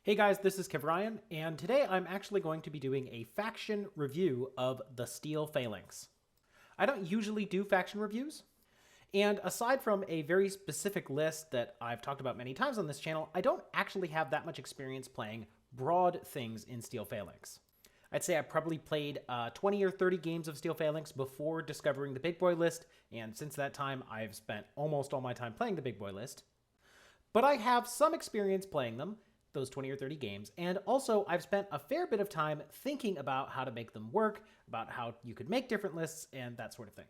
Hey guys, this is Ryan, and today I'm actually going to be doing a faction review of the Steel Phalanx. I don't usually do faction reviews, and aside from a very specific list that I've talked about many times on this channel, I don't actually have that much experience playing broad things in Steel Phalanx. I'd say I probably played 20 or 30 games of Steel Phalanx before discovering the Big Boy list, and since that time I've spent almost all my time playing the Big Boy list. But I have some experience playing them, those 20 or 30 games, and also I've spent a fair bit of time thinking about how to make them work, about how you could make different lists, and that sort of thing.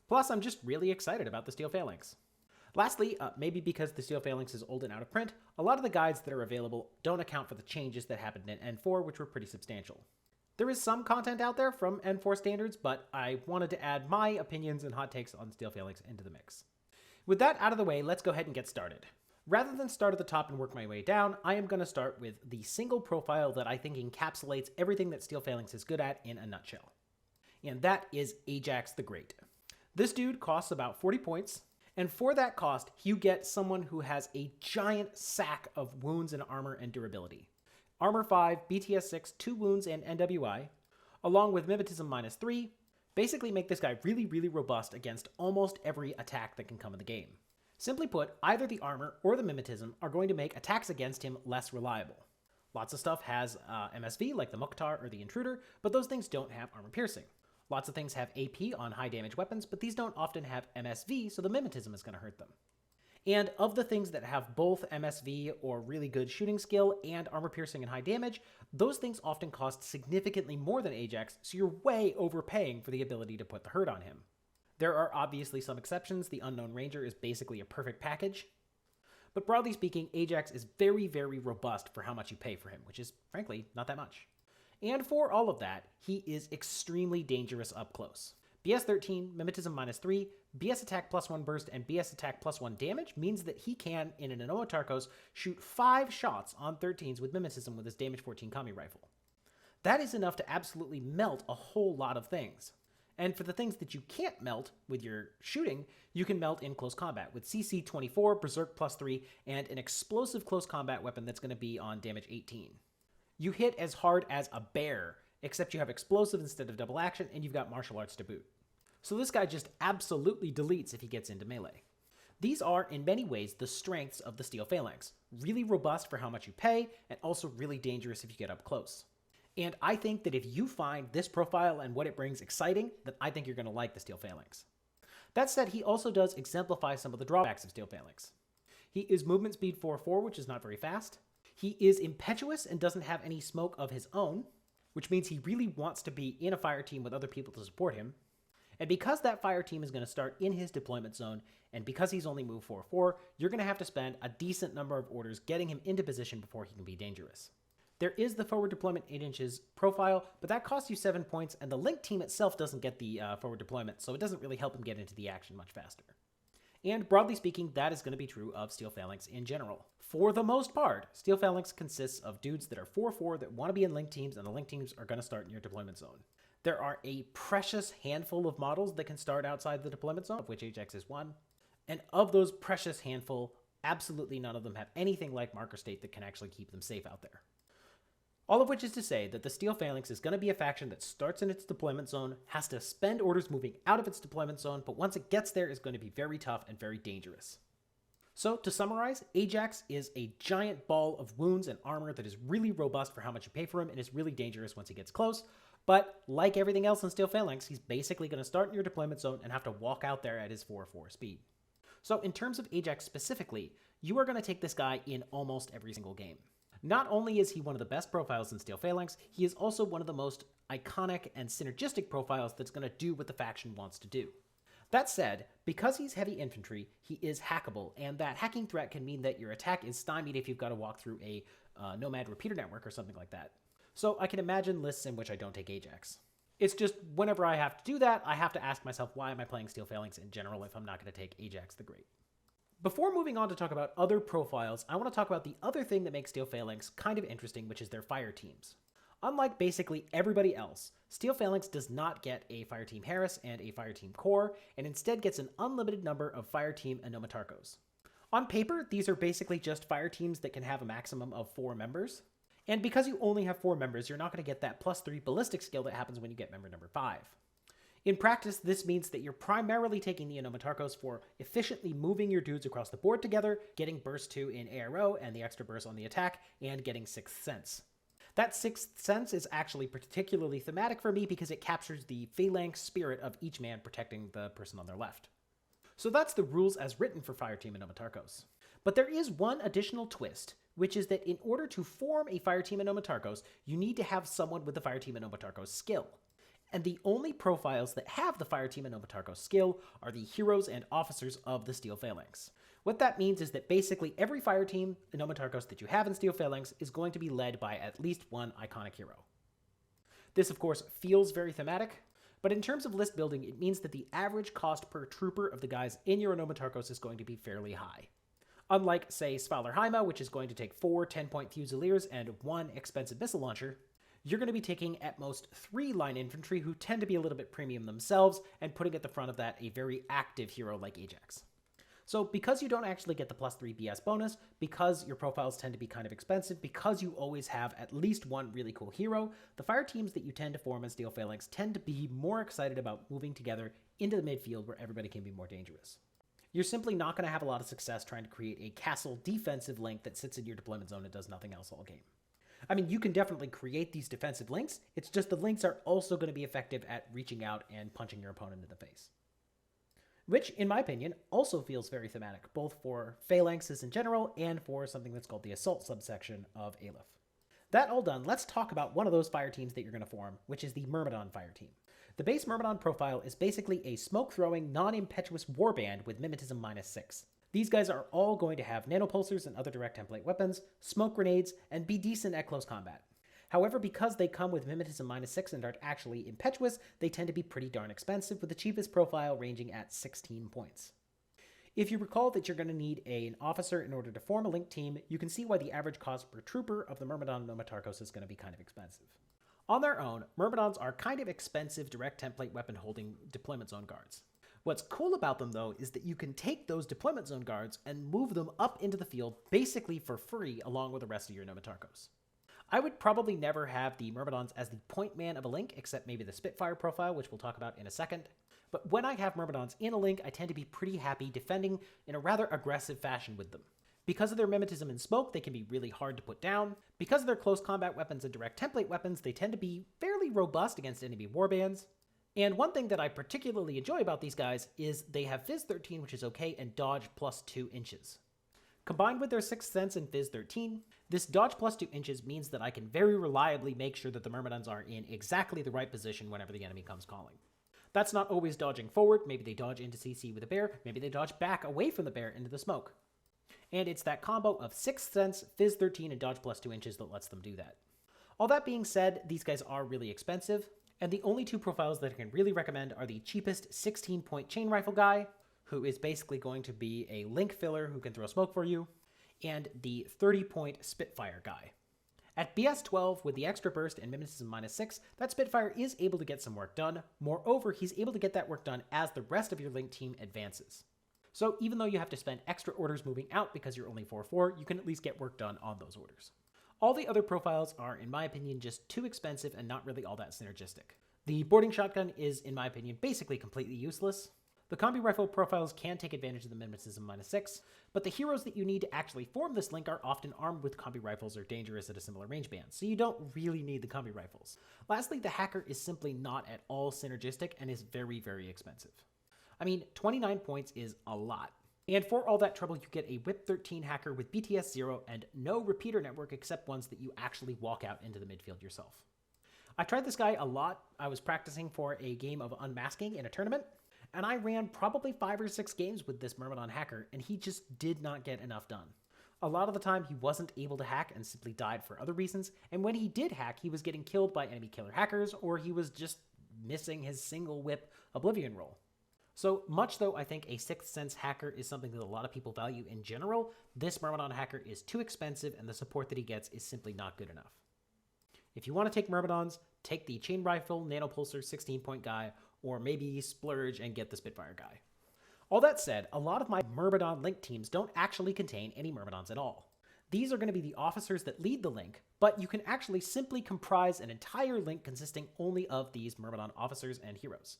Plus, I'm just really excited about the Steel Phalanx. Lastly, maybe because the Steel Phalanx is old and out of print, a lot of the guides that are available don't account for the changes that happened in N4, which were pretty substantial. There is some content out there from N4 standards, but I wanted to add my opinions and hot takes on Steel Phalanx into the mix. With that out of the way, let's go ahead and get started. Rather than start at the top and work my way down, I am going to start with the single profile that I think encapsulates everything that Steel Phalanx is good at in a nutshell. And that is Ajax the Great. This dude costs about 40 points, and for that cost, you get someone who has a giant sack of wounds and armor and durability. Armor 5, BTS 6, 2 wounds and NWI, along with Mimetism -3, basically make this guy really, really robust against almost every attack that can come in the game. Simply put, either the armor or the mimetism are going to make attacks against him less reliable. Lots of stuff has MSV, like the Mukhtar or the Intruder, but those things don't have armor piercing. Lots of things have AP on high damage weapons, but these don't often have MSV, so the mimetism is going to hurt them. And of the things that have both MSV or really good shooting skill and armor piercing and high damage, those things often cost significantly more than Ajax, so you're way overpaying for the ability to put the hurt on him. There are obviously some exceptions. The Unknown Ranger is basically a perfect package. But broadly speaking, Ajax is very, very robust for how much you pay for him, which is, frankly, not that much. And for all of that, he is extremely dangerous up close. BS 13, Mimetism -3, BS attack +1 burst, and BS attack +1 damage means that he can, in an Anomatarkos, shoot 5 shots on 13s with Mimetism with his damage 14 Kami rifle. That is enough to absolutely melt a whole lot of things. And for the things that you can't melt with your shooting, you can melt in close combat with CC 24, Berserk +3, and an explosive close combat weapon that's going to be on damage 18. You hit as hard as a bear, except you have explosive instead of double action, and you've got martial arts to boot. So this guy just absolutely deletes if he gets into melee. These are, in many ways, the strengths of the Steel Phalanx. Really robust for how much you pay, and also really dangerous if you get up close. And I think that if you find this profile and what it brings exciting, then I think you're going to like the Steel Phalanx. That said, he also does exemplify some of the drawbacks of Steel Phalanx. He is movement speed 4/4, which is not very fast. He is impetuous and doesn't have any smoke of his own, which means he really wants to be in a fire team with other people to support him. And because that fire team is going to start in his deployment zone, and because he's only moved 4/4, you're going to have to spend a decent number of orders getting him into position before he can be dangerous. There is the forward deployment 8 inches profile, but that costs you 7 points, and the Link team itself doesn't get the forward deployment, so it doesn't really help him get into the action much faster. And broadly speaking, that is going to be true of Steel Phalanx in general. For the most part, Steel Phalanx consists of dudes that are 4/4 that want to be in Link teams, and the Link teams are going to start in your deployment zone. There are a precious handful of models that can start outside the deployment zone, of which Ajax is one. And of those precious handful, absolutely none of them have anything like marker state that can actually keep them safe out there. All of which is to say that the Steel Phalanx is going to be a faction that starts in its deployment zone, has to spend orders moving out of its deployment zone, but once it gets there is going to be very tough and very dangerous. So to summarize, Ajax is a giant ball of wounds and armor that is really robust for how much you pay for him and is really dangerous once he gets close, but like everything else in Steel Phalanx, he's basically going to start in your deployment zone and have to walk out there at his 4/4 speed. So in terms of Ajax specifically, you are going to take this guy in almost every single game. Not only is he one of the best profiles in Steel Phalanx, he is also one of the most iconic and synergistic profiles that's going to do what the faction wants to do. That said, because he's heavy infantry, he is hackable, and that hacking threat can mean that your attack is stymied if you've got to walk through a Nomad repeater network or something like that. So I can imagine lists in which I don't take Ajax. It's just whenever I have to do that, I have to ask myself, why am I playing Steel Phalanx in general if I'm not going to take Ajax the Great? Before moving on to talk about other profiles, I want to talk about the other thing that makes Steel Phalanx kind of interesting, which is their fire teams. Unlike basically everybody else, Steel Phalanx does not get a Fireteam Harris and a Fireteam Core, and instead gets an unlimited number of Fireteam Anomatarkos. On paper, these are basically just fire teams that can have a maximum of 4 members. And because you only have 4 members, you're not going to get that +3 ballistic skill that happens when you get member number 5. In practice, this means that you're primarily taking the Anomatarchos for efficiently moving your dudes across the board together, getting burst 2 in ARO and the extra burst on the attack, and getting Sixth Sense. That Sixth Sense is actually particularly thematic for me because it captures the phalanx spirit of each man protecting the person on their left. So that's the rules as written for Fireteam Anomatarchos. But there is one additional twist, which is that in order to form a Fireteam Anomatarchos, you need to have someone with the Fireteam Anomatarchos skill. And the only profiles that have the Fireteam Anomatarchos skill are the heroes and officers of the Steel Phalanx. What that means is that basically every Fireteam Anomatarchos that you have in Steel Phalanx is going to be led by at least one iconic hero. This, of course, feels very thematic, but in terms of list building, it means that the average cost per trooper of the guys in your Anomatarchos is going to be fairly high. Unlike, say, Svalorheima, which is going to take 4 10-point Fusiliers and 1 expensive missile launcher, you're going to be taking at most 3 line infantry who tend to be a little bit premium themselves, and putting at the front of that a very active hero like Ajax. So because you don't actually get the +3 BS bonus, because your profiles tend to be kind of expensive, because you always have at least one really cool hero, the fire teams that you tend to form in Steel Phalanx tend to be more excited about moving together into the midfield where everybody can be more dangerous. You're simply not going to have a lot of success trying to create a castle defensive link that sits in your deployment zone and does nothing else all game. I mean, you can definitely create these defensive links, it's just the links are also going to be effective at reaching out and punching your opponent in the face. Which, in my opinion, also feels very thematic, both for phalanxes in general and for something that's called the assault subsection of Aleph. That all done, let's talk about one of those fire teams that you're going to form, which is the Myrmidon fire team. The base Myrmidon profile is basically a smoke-throwing, non-impetuous warband with mimetism -6. These guys are all going to have nanopulsers and other direct template weapons, smoke grenades, and be decent at close combat. However, because they come with mimetism -6 and aren't actually impetuous, they tend to be pretty darn expensive, with the cheapest profile ranging at 16 points. If you recall that you're going to need an officer in order to form a linked team, you can see why the average cost per trooper of the Myrmidon Anomatarchos is going to be kind of expensive. On their own, Myrmidons are kind of expensive direct template weapon-holding deployment zone guards. What's cool about them, though, is that you can take those deployment zone guards and move them up into the field basically for free along with the rest of your Anomatarchos. I would probably never have the Myrmidons as the point man of a link, except maybe the Spitfire profile, which we'll talk about in a second. But when I have Myrmidons in a link, I tend to be pretty happy defending in a rather aggressive fashion with them. Because of their mimetism and smoke, they can be really hard to put down. Because of their close combat weapons and direct template weapons, they tend to be fairly robust against enemy warbands. And one thing that I particularly enjoy about these guys is they have Phys 13, which is okay, and dodge +2 inches. Combined with their Sixth Sense and Phys 13, this dodge +2 inches means that I can very reliably make sure that the Myrmidons are in exactly the right position whenever the enemy comes calling. That's not always dodging forward, maybe they dodge into CC with a bear, maybe they dodge back away from the bear into the smoke. And it's that combo of Sixth Sense, Phys 13, and dodge +2 inches that lets them do that. All that being said, these guys are really expensive, and the only 2 profiles that I can really recommend are the cheapest 16-point chain rifle guy, who is basically going to be a link filler who can throw smoke for you, and the 30-point Spitfire guy. At BS 12, with the extra burst and mimetism -6, that Spitfire is able to get some work done. Moreover, he's able to get that work done as the rest of your link team advances. So even though you have to spend extra orders moving out because you're only 4/4, you can at least get work done on those orders. All the other profiles are, in my opinion, just too expensive and not really all that synergistic. The boarding shotgun is, in my opinion, basically completely useless. The combi rifle profiles can take advantage of the mimetism -6, but the heroes that you need to actually form this link are often armed with combi rifles or dangerous at a similar range band, so you don't really need the combi rifles. Lastly, the hacker is simply not at all synergistic and is very, very expensive. I mean, 29 points is a lot. And for all that trouble, you get a Whip 13 hacker with BTS 0 and no repeater network except ones that you actually walk out into the midfield yourself. I tried this guy a lot. I was practicing for a game of unmasking in a tournament, and I ran probably 5 or 6 games with this Myrmidon hacker, and he just did not get enough done. A lot of the time, he wasn't able to hack and simply died for other reasons, and when he did hack, he was getting killed by enemy killer hackers, or he was just missing his single whip Oblivion roll. So much though I think a Sixth Sense hacker is something that a lot of people value in general, this Myrmidon hacker is too expensive and the support that he gets is simply not good enough. If you want to take Myrmidons, take the Chain Rifle, Nanopulsar 16-point guy, or maybe splurge and get the Spitfire guy. All that said, a lot of my Myrmidon link teams don't actually contain any Myrmidons at all. These are going to be the officers that lead the link, but you can actually simply comprise an entire link consisting only of these Myrmidon officers and heroes.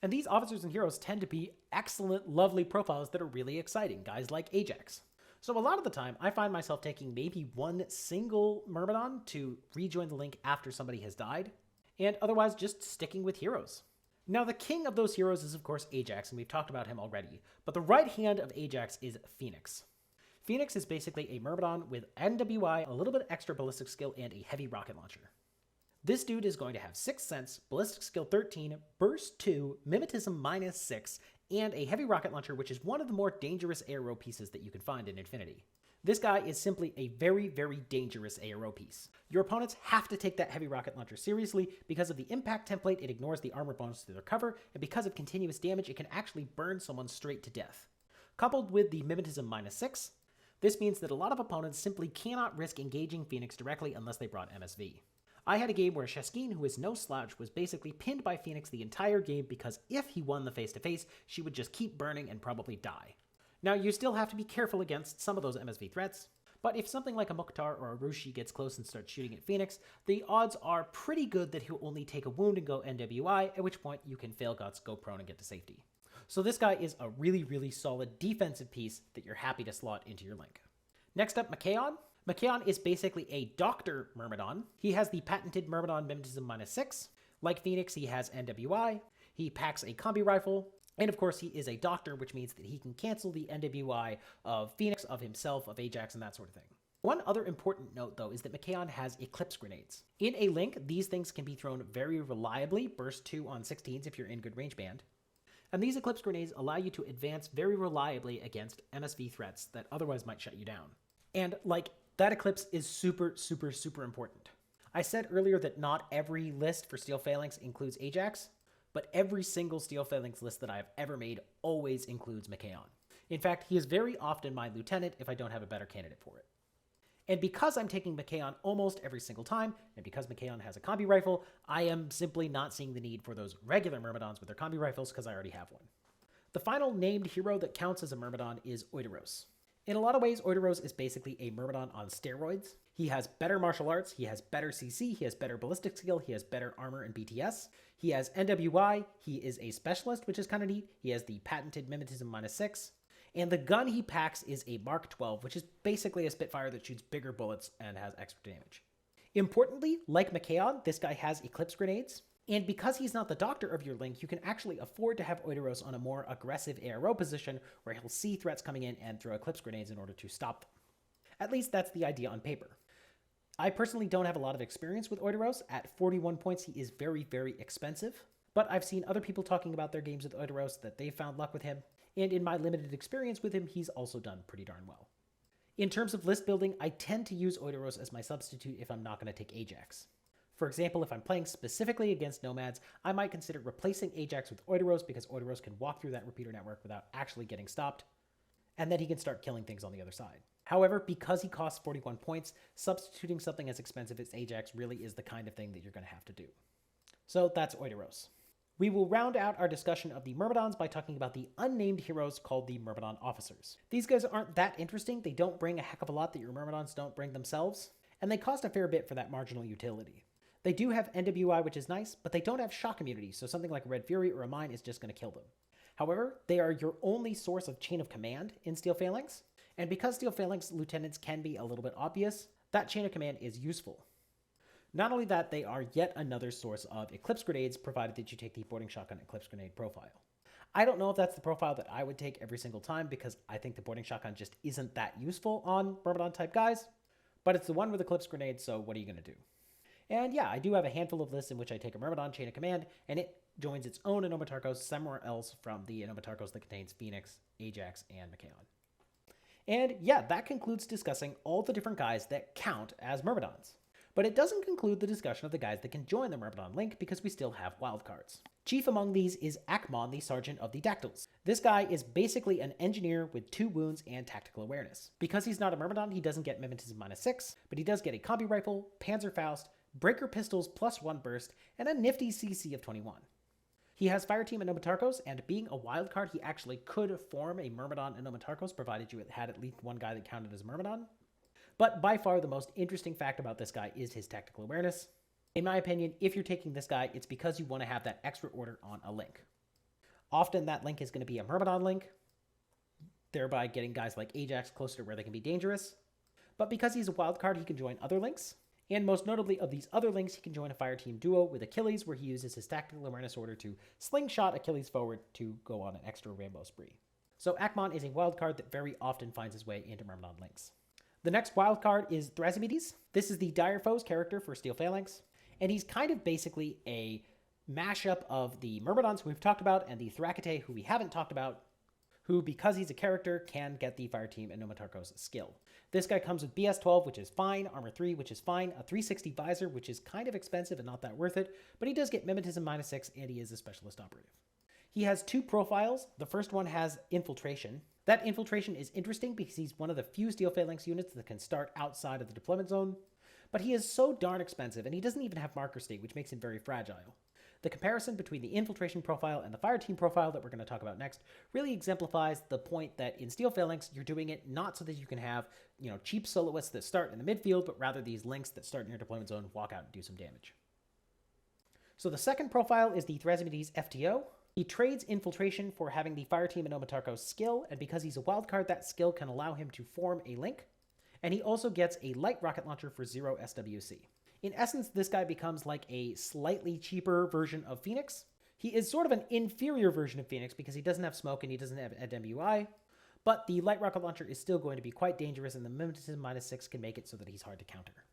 And these officers and heroes tend to be excellent, lovely profiles that are really exciting, guys like Ajax. So a lot of the time, I find myself taking maybe one single Myrmidon to rejoin the link after somebody has died, and otherwise just sticking with heroes. Now, the king of those heroes is, of course, Ajax, and we've talked about him already, but the right hand of Ajax is Phoenix. Phoenix is basically a Myrmidon with NWI, a little bit extra ballistic skill, and a heavy rocket launcher. This dude is going to have 6th Sense, ballistic skill 13, burst 2, mimetism -6, and a heavy rocket launcher, which is one of the more dangerous ARO pieces that you can find in infiNity. This guy is simply a very, very dangerous ARO piece. Your opponents have to take that heavy rocket launcher seriously. Because of the impact template, it ignores the armor bonus to their cover, and because of continuous damage, it can actually burn someone straight to death. Coupled with the mimetism -6, this means that a lot of opponents simply cannot risk engaging Phoenix directly unless they brought MSV. I had a game where Sheskin, who is no slouch, was basically pinned by Phoenix the entire game because if he won the face-to-face, she would just keep burning and probably die. Now, you still have to be careful against some of those MSV threats, but if something like a Mukhtar or a Rushi gets close and starts shooting at Phoenix, the odds are pretty good that he'll only take a wound and go NWI, at which point you can fail guts, go prone, and get to safety. So this guy is a really, really solid defensive piece that you're happy to slot into your link. Next up, Machaon. Machaon is basically a Doctor Myrmidon. He has the patented Myrmidon mimetism -6. Like Phoenix, he has NWI. He packs a combi rifle. And of course, he is a doctor, which means that he can cancel the NWI of Phoenix, of himself, of Ajax, and that sort of thing. One other important note, though, is that Machaon has Eclipse Grenades. In a link, these things can be thrown very reliably, burst 2 on 16s if you're in good range band. And these Eclipse Grenades allow you to advance very reliably against MSV threats that otherwise might shut you down. And, that Eclipse is super, super, super important. I said earlier that not every list for Steel Phalanx includes Ajax, but every single Steel Phalanx list that I have ever made always includes Machaon. In fact, he is very often my lieutenant if I don't have a better candidate for it. And because I'm taking Machaon almost every single time, and because Machaon has a combi rifle, I am simply not seeing the need for those regular Myrmidons with their combi rifles because I already have one. The final named hero that counts as a Myrmidon is Oideros. In a lot of ways, Oideros is basically a Myrmidon on steroids. He has better martial arts, he has better CC, he has better ballistic skill, he has better armor and BTS. He has NWI, he is a specialist, which is kind of neat. He has the patented mimetism -6. And the gun he packs is a Mark 12, which is basically a Spitfire that shoots bigger bullets and has extra damage. Importantly, like Machaon, this guy has Eclipse Grenades. And because he's not the doctor of your link, you can actually afford to have Oideros on a more aggressive ARO position where he'll see threats coming in and throw Eclipse Grenades in order to stop them. At least that's the idea on paper. I personally don't have a lot of experience with Oideros. At 41 points, he is very, very expensive. But I've seen other people talking about their games with Oideros that they found luck with him. And in my limited experience with him, he's also done pretty darn well. In terms of list building, I tend to use Oideros as my substitute if I'm not going to take Ajax. For example, if I'm playing specifically against Nomads, I might consider replacing Ajax with Oideros because Oideros can walk through that repeater network without actually getting stopped, and then he can start killing things on the other side. However, because he costs 41 points, substituting something as expensive as Ajax really is the kind of thing that you're going to have to do. So that's Oideros. We will round out our discussion of the Myrmidons by talking about the unnamed heroes called the Merman Officers. These guys aren't that interesting, they don't bring a heck of a lot that your Myrmidons don't bring themselves, and they cost a fair bit for that marginal utility. They do have NWI, which is nice, but they don't have shock immunity, so something like Red Fury or a Mine is just going to kill them. However, they are your only source of chain of command in Steel Phalanx, and because Steel Phalanx lieutenants can be a little bit obvious, that chain of command is useful. Not only that, they are yet another source of Eclipse Grenades, provided that you take the Boarding Shotgun Eclipse Grenade profile. I don't know if that's the profile that I would take every single time, because I think the Boarding Shotgun just isn't that useful on Myrmidon-type guys, but it's the one with Eclipse Grenades, so what are you going to do? And yeah, I do have a handful of lists in which I take a Myrmidon chain of command, and it joins its own Enomatarchos somewhere else from the Enomatarchos that contains Phoenix, Ajax, and Machaon. And yeah, that concludes discussing all the different guys that count as Myrmidons. But it doesn't conclude the discussion of the guys that can join the Myrmidon link because we still have wildcards. Chief among these is Akman, the Sergeant of the Drdactyls. This guy is basically an engineer with 2 wounds and tactical awareness. Because he's not a Myrmidon, he doesn't get Mimetism -6, but he does get a combi rifle, Panzerfaust, breaker pistols +1 burst, and a nifty CC of 21. He has Fireteam and Nomatarchos, and being a wild card, he actually could form a Myrmidon and Nomatarchos, provided you had at least one guy that counted as Myrmidon. But by far the most interesting fact about this guy is his tactical awareness. In my opinion, if you're taking this guy, it's because you want to have that extra order on a link. Often that link is going to be a Myrmidon link, thereby getting guys like Ajax closer to where they can be dangerous. But because he's a wild card, he can join other links. And most notably of these other links, he can join a Fireteam duo with Achilles, where he uses his tactical awareness order to slingshot Achilles forward to go on an extra Rambo spree. So Akman is a wild card that very often finds his way into Myrmidon links. The next wild card is Thrasymates. This is the Dire Foes character for Steel Phalanx, and he's kind of basically a mashup of the Myrmidons who we've talked about and the Thoracitae who we haven't talked about, who, because he's a character, can get the Fireteam and Nomatarchos skill. This guy comes with BS 12, which is fine, Armor 3, which is fine, a 360 Visor, which is kind of expensive and not that worth it, but he does get Mimetism -6, and he is a Specialist Operative. He has two profiles. The first one has Infiltration. That Infiltration is interesting because he's one of the few Steel Phalanx units that can start outside of the deployment zone, but he is so darn expensive, and he doesn't even have Marker State, which makes him very fragile. The comparison between the Infiltration profile and the Fireteam profile that we're going to talk about next really exemplifies the point that in Steel Phalanx, you're doing it not so that you can have, cheap soloists that start in the midfield, but rather these links that start in your deployment zone, walk out and do some damage. So the second profile is the Thrasymates FTO. He trades Infiltration for having the Fireteam and Nomatarchos skill, and because he's a wildcard, that skill can allow him to form a link. And he also gets a light rocket launcher for 0 SWC. In essence, this guy becomes like a slightly cheaper version of Phoenix. He is sort of an inferior version of Phoenix because he doesn't have smoke and he doesn't have MWI, but the light rocket launcher is still going to be quite dangerous, and the Mimetism -6 can make it so that he's hard to counter.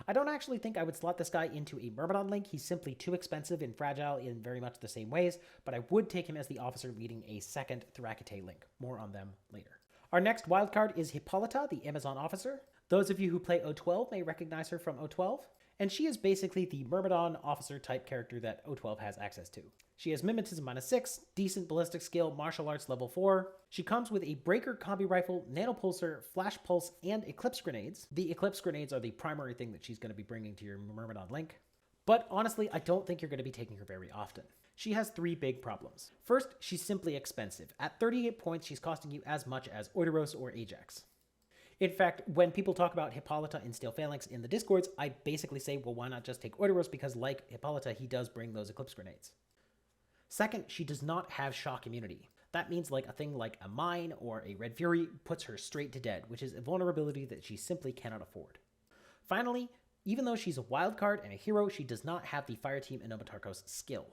I don't actually think I would slot this guy into a Myrmidon link. He's simply too expensive and fragile in very much the same ways, but I would take him as the officer leading a second Thoracitae link. More on them later. Our next wildcard is Hippolyta, the Amazon officer. Those of you who play O12 may recognize her from O12. And she is basically the Myrmidon officer type character that O12 has access to. She has Mimetism -6, decent ballistic skill, martial arts level 4. She comes with a breaker combi rifle, nanopulsar, flash pulse, and eclipse grenades. The eclipse grenades are the primary thing that she's going to be bringing to your Myrmidon link. But honestly, I don't think you're going to be taking her very often. She has three big problems. First, she's simply expensive. At 38 points, she's costing you as much as Oideros or Ajax. In fact, when people talk about Hippolyta in Steel Phalanx in the Discords, I basically say, well, why not just take Oideros, because like Hippolyta, he does bring those Eclipse Grenades. Second, she does not have shock immunity. That means like a thing like a Mine or a Red Fury puts her straight to dead, which is a vulnerability that she simply cannot afford. Finally, even though she's a wild card and a hero, she does not have the Fireteam and Nomatarchos skill.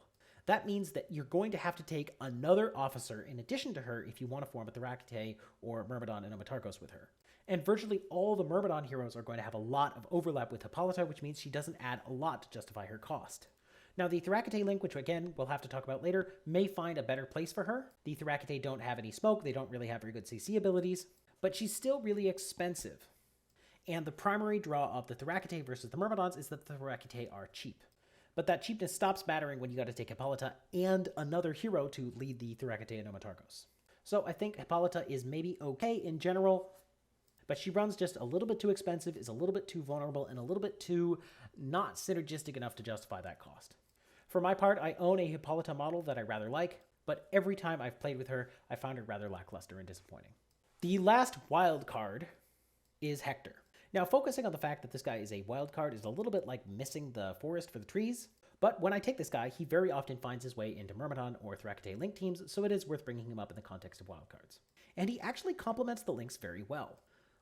That means that you're going to have to take another officer in addition to her if you want to form a Thoracitae or Myrmidon and Nomatarchos with her. And virtually all the Myrmidon heroes are going to have a lot of overlap with Hippolyta, which means she doesn't add a lot to justify her cost. Now, the Thoracitae link, which again we'll have to talk about later, may find a better place for her. The Thoracitae don't have any smoke, they don't really have very good CC abilities, but she's still really expensive. And the primary draw of the Thoracitae versus the Myrmidons is that the Thoracitae are cheap. But that cheapness stops mattering when you got to take Hippolyta and another hero to lead the Thoracitae and Nomatarchos. So I think Hippolyta is maybe okay in general, but she runs just a little bit too expensive, is a little bit too vulnerable, and a little bit too not synergistic enough to justify that cost. For my part, I own a Hippolyta model that I rather like, but every time I've played with her, I found her rather lackluster and disappointing. The last wild card is Hector. Now, focusing on the fact that this guy is a wild card is a little bit like missing the forest for the trees, but when I take this guy, he very often finds his way into Myrmidon or Thoracitae link teams, so it is worth bringing him up in the context of wild cards. And he actually complements the links very well.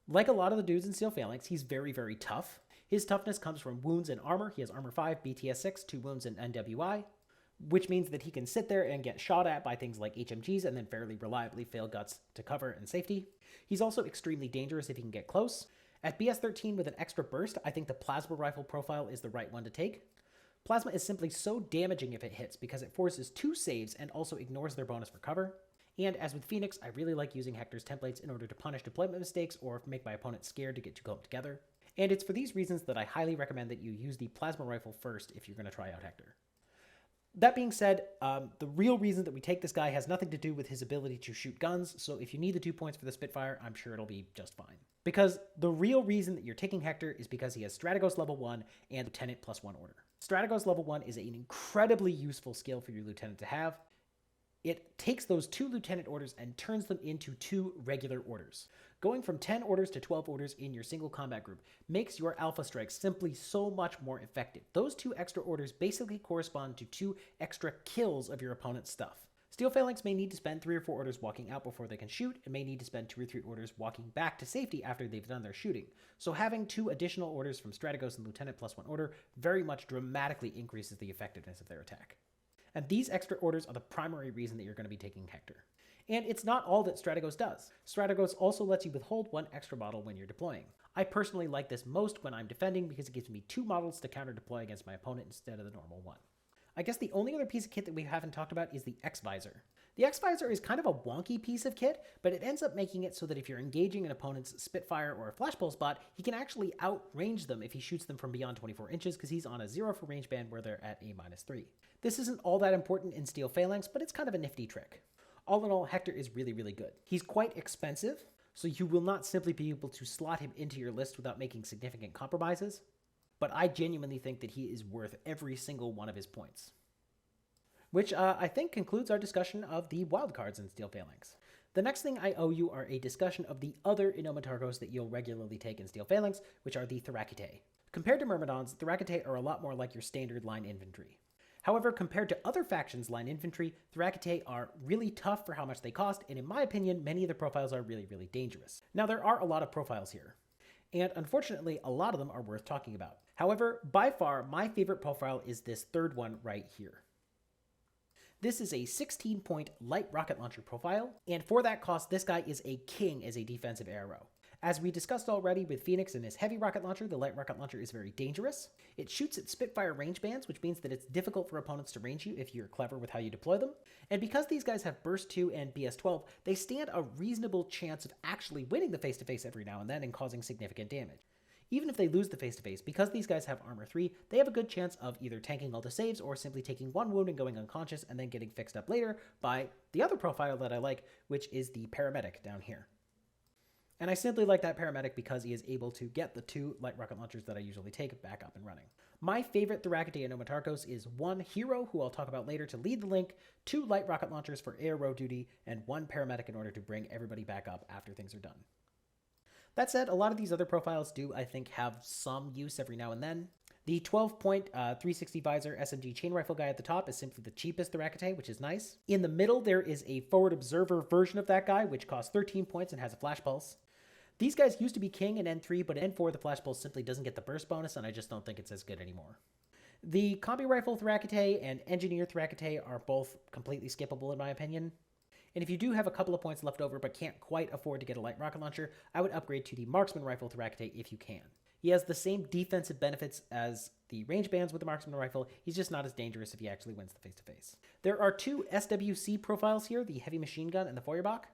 Like a lot of the dudes in Steel Phalanx, he's very, very tough. His toughness comes from wounds and armor. He has armor 5, BTS 6, 2 wounds, and NWI, which means that he can sit there and get shot at by things like HMGs and then fairly reliably fail guts to cover and safety. He's also extremely dangerous if he can get close. At BS 13 with an extra burst, I think the plasma rifle profile is the right one to take. Plasma is simply so damaging if it hits because it forces 2 saves and also ignores their bonus for cover. And as with Phoenix, I really like using Hector's templates in order to punish deployment mistakes or make my opponent scared to get to clump together. And it's for these reasons that I highly recommend that you use the plasma rifle first if you're going to try out Hector. That being said, the real reason that we take this guy has nothing to do with his ability to shoot guns, so if you need the 2 points for the Spitfire, I'm sure it'll be just fine. Because the real reason that you're taking Hector is because he has Strategos level 1 and Lieutenant +1 order. Strategos level 1 is an incredibly useful skill for your Lieutenant to have. It takes those 2 Lieutenant orders and turns them into 2 regular orders. Going from 10 orders to 12 orders in your single combat group makes your alpha strikes simply so much more effective. Those 2 extra orders basically correspond to 2 extra kills of your opponent's stuff. Steel Phalanx may need to spend 3 or 4 orders walking out before they can shoot, and may need to spend 2 or 3 orders walking back to safety after they've done their shooting. So having 2 additional orders from Strategos and Lieutenant +1 order very much dramatically increases the effectiveness of their attack. And these extra orders are the primary reason that you're going to be taking Hector. And it's not all that Strategos does. Strategos also lets you withhold 1 extra model when you're deploying. I personally like this most when I'm defending because it gives me 2 models to counter deploy against my opponent instead of the normal 1. I guess the only other piece of kit that we haven't talked about is the X-Visor. The X-Visor is kind of a wonky piece of kit, but it ends up making it so that if you're engaging an opponent's Spitfire or a Flash Pulse bot, he can actually outrange them if he shoots them from beyond 24 inches because he's on a 0 for range band where they're at a -3. This isn't all that important in Steel Phalanx, but it's kind of a nifty trick. All in all, Hector is really, really good. He's quite expensive, so you will not simply be able to slot him into your list without making significant compromises, but I genuinely think that he is worth every single one of his points. Which I think concludes our discussion of the wildcards in Steel Phalanx. The next thing I owe you are a discussion of the other Inomatargos that you'll regularly take in Steel Phalanx, which are the Thoracitae. Compared to Myrmidons, Thoracitae are a lot more like your standard line infantry. However, compared to other factions' line infantry, Thoracitae are really tough for how much they cost, and in my opinion, many of the profiles are really, really dangerous. Now, there are a lot of profiles here, and unfortunately, a lot of them are worth talking about. However, by far, my favorite profile is this third one right here. This is a 16-point light rocket launcher profile, and for that cost, this guy is a king as a defensive arrow. As we discussed already with Phoenix and his heavy rocket launcher, the light rocket launcher is very dangerous. It shoots at Spitfire range bands, which means that it's difficult for opponents to range you if you're clever with how you deploy them. And because these guys have Burst 2 and BS-12, they stand a reasonable chance of actually winning the face-to-face every now and then and causing significant damage. Even if they lose the face-to-face, because these guys have armor 3, they have a good chance of either tanking all the saves or simply taking 1 wound and going unconscious and then getting fixed up later by the other profile that I like, which is the Paramedic down here. And I simply like that Paramedic because he is able to get the 2 light rocket launchers that I usually take back up and running. My favorite Thoracitae Inomatargos is 1 hero, who I'll talk about later to lead the link, 2 light rocket launchers for ARO duty, and 1 Paramedic in order to bring everybody back up after things are done. That said, a lot of these other profiles do, I think, have some use every now and then. The 12-point 360 visor SMG chain rifle guy at the top is simply the cheapest Thoracitae, which is nice. In the middle, there is a forward observer version of that guy, which costs 13 points and has a flash pulse. These guys used to be king in N3, but in N4 the flash pulse simply doesn't get the burst bonus, and I just don't think it's as good anymore. The combi rifle Thoracitae and engineer Thoracitae are both completely skippable in my opinion. And if you do have a couple of points left over but can't quite afford to get a light rocket launcher, I would upgrade to the marksman rifle Thoracitae if you can. He has the same defensive benefits as the range bands with the marksman rifle, he's just not as dangerous if he actually wins the face-to-face. There are 2 SWC profiles here, the heavy machine gun and the Feuerbach.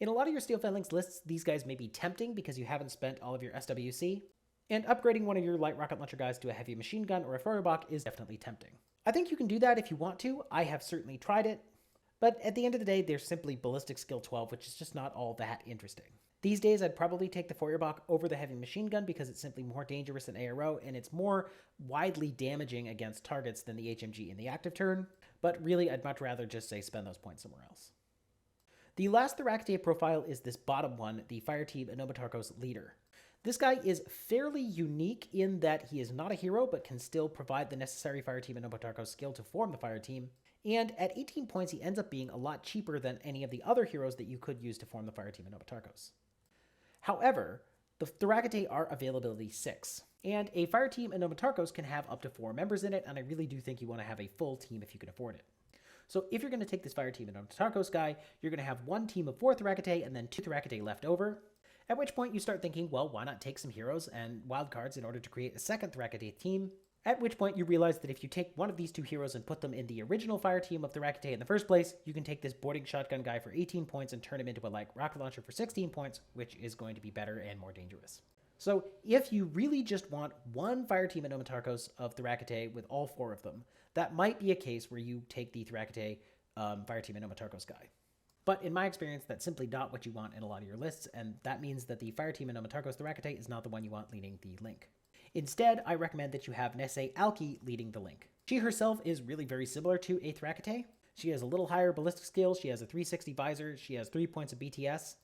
In a lot of your Steel Phalanx lists, these guys may be tempting because you haven't spent all of your SWC, and upgrading one of your light rocket launcher guys to a heavy machine gun or a Feuerbach is definitely tempting. I think you can do that if you want to. I have certainly tried it, but at the end of the day, they're simply ballistic skill 12, which is just not all that interesting. These days, I'd probably take the Feuerbach over the heavy machine gun because it's simply more dangerous than ARO, and it's more widely damaging against targets than the HMG in the active turn, but really, I'd much rather just say spend those points somewhere else. The last Thoracitae profile is this bottom one, the Fireteam Inomatargos leader. This guy is fairly unique in that he is not a hero, but can still provide the necessary Fireteam Inomatargos skill to form the Fireteam, and at 18 points he ends up being a lot cheaper than any of the other heroes that you could use to form the Fireteam Inomatargos. However, the Thoracitae are availability 6, and a Fireteam Inomatargos can have up to 4 members in it, and I really do think you want to have a full team if you can afford it. So if you're going to take this Fireteam Inomatargos guy, you're going to have 1 team of 4 Thoracitae and then 2 Thoracitae left over, at which point you start thinking, well, why not take some heroes and wildcards in order to create a second Thoracitae team, at which point you realize that if you take one of these 2 heroes and put them in the original Fireteam of Thoracitae in the first place, you can take this boarding shotgun guy for 18 points and turn him into a light rocket launcher for 16 points, which is going to be better and more dangerous. So if you really just want one Fireteam Anomatarchos of Thoracitae with all 4 of them, that might be a case where you take the Thoracitae Fireteam Anomatarchos guy. But in my experience, that's simply not what you want in a lot of your lists, and that means that the Fireteam Anomatarchos Thoracitae is not the one you want leading the link. Instead, I recommend that you have Nesse Alki leading the link. She herself is really very similar to a Thoracitae. She has a little higher ballistic skill, she has a 360 visor, she has 3 points of BTS.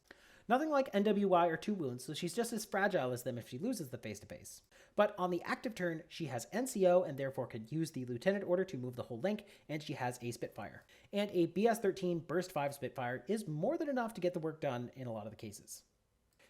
Nothing like NWY or 2 wounds, so she's just as fragile as them if she loses the face-to-face. But on the active turn, she has NCO and therefore could use the Lieutenant order to move the whole link, and she has a Spitfire. And a BS-13 Burst 5 Spitfire is more than enough to get the work done in a lot of the cases,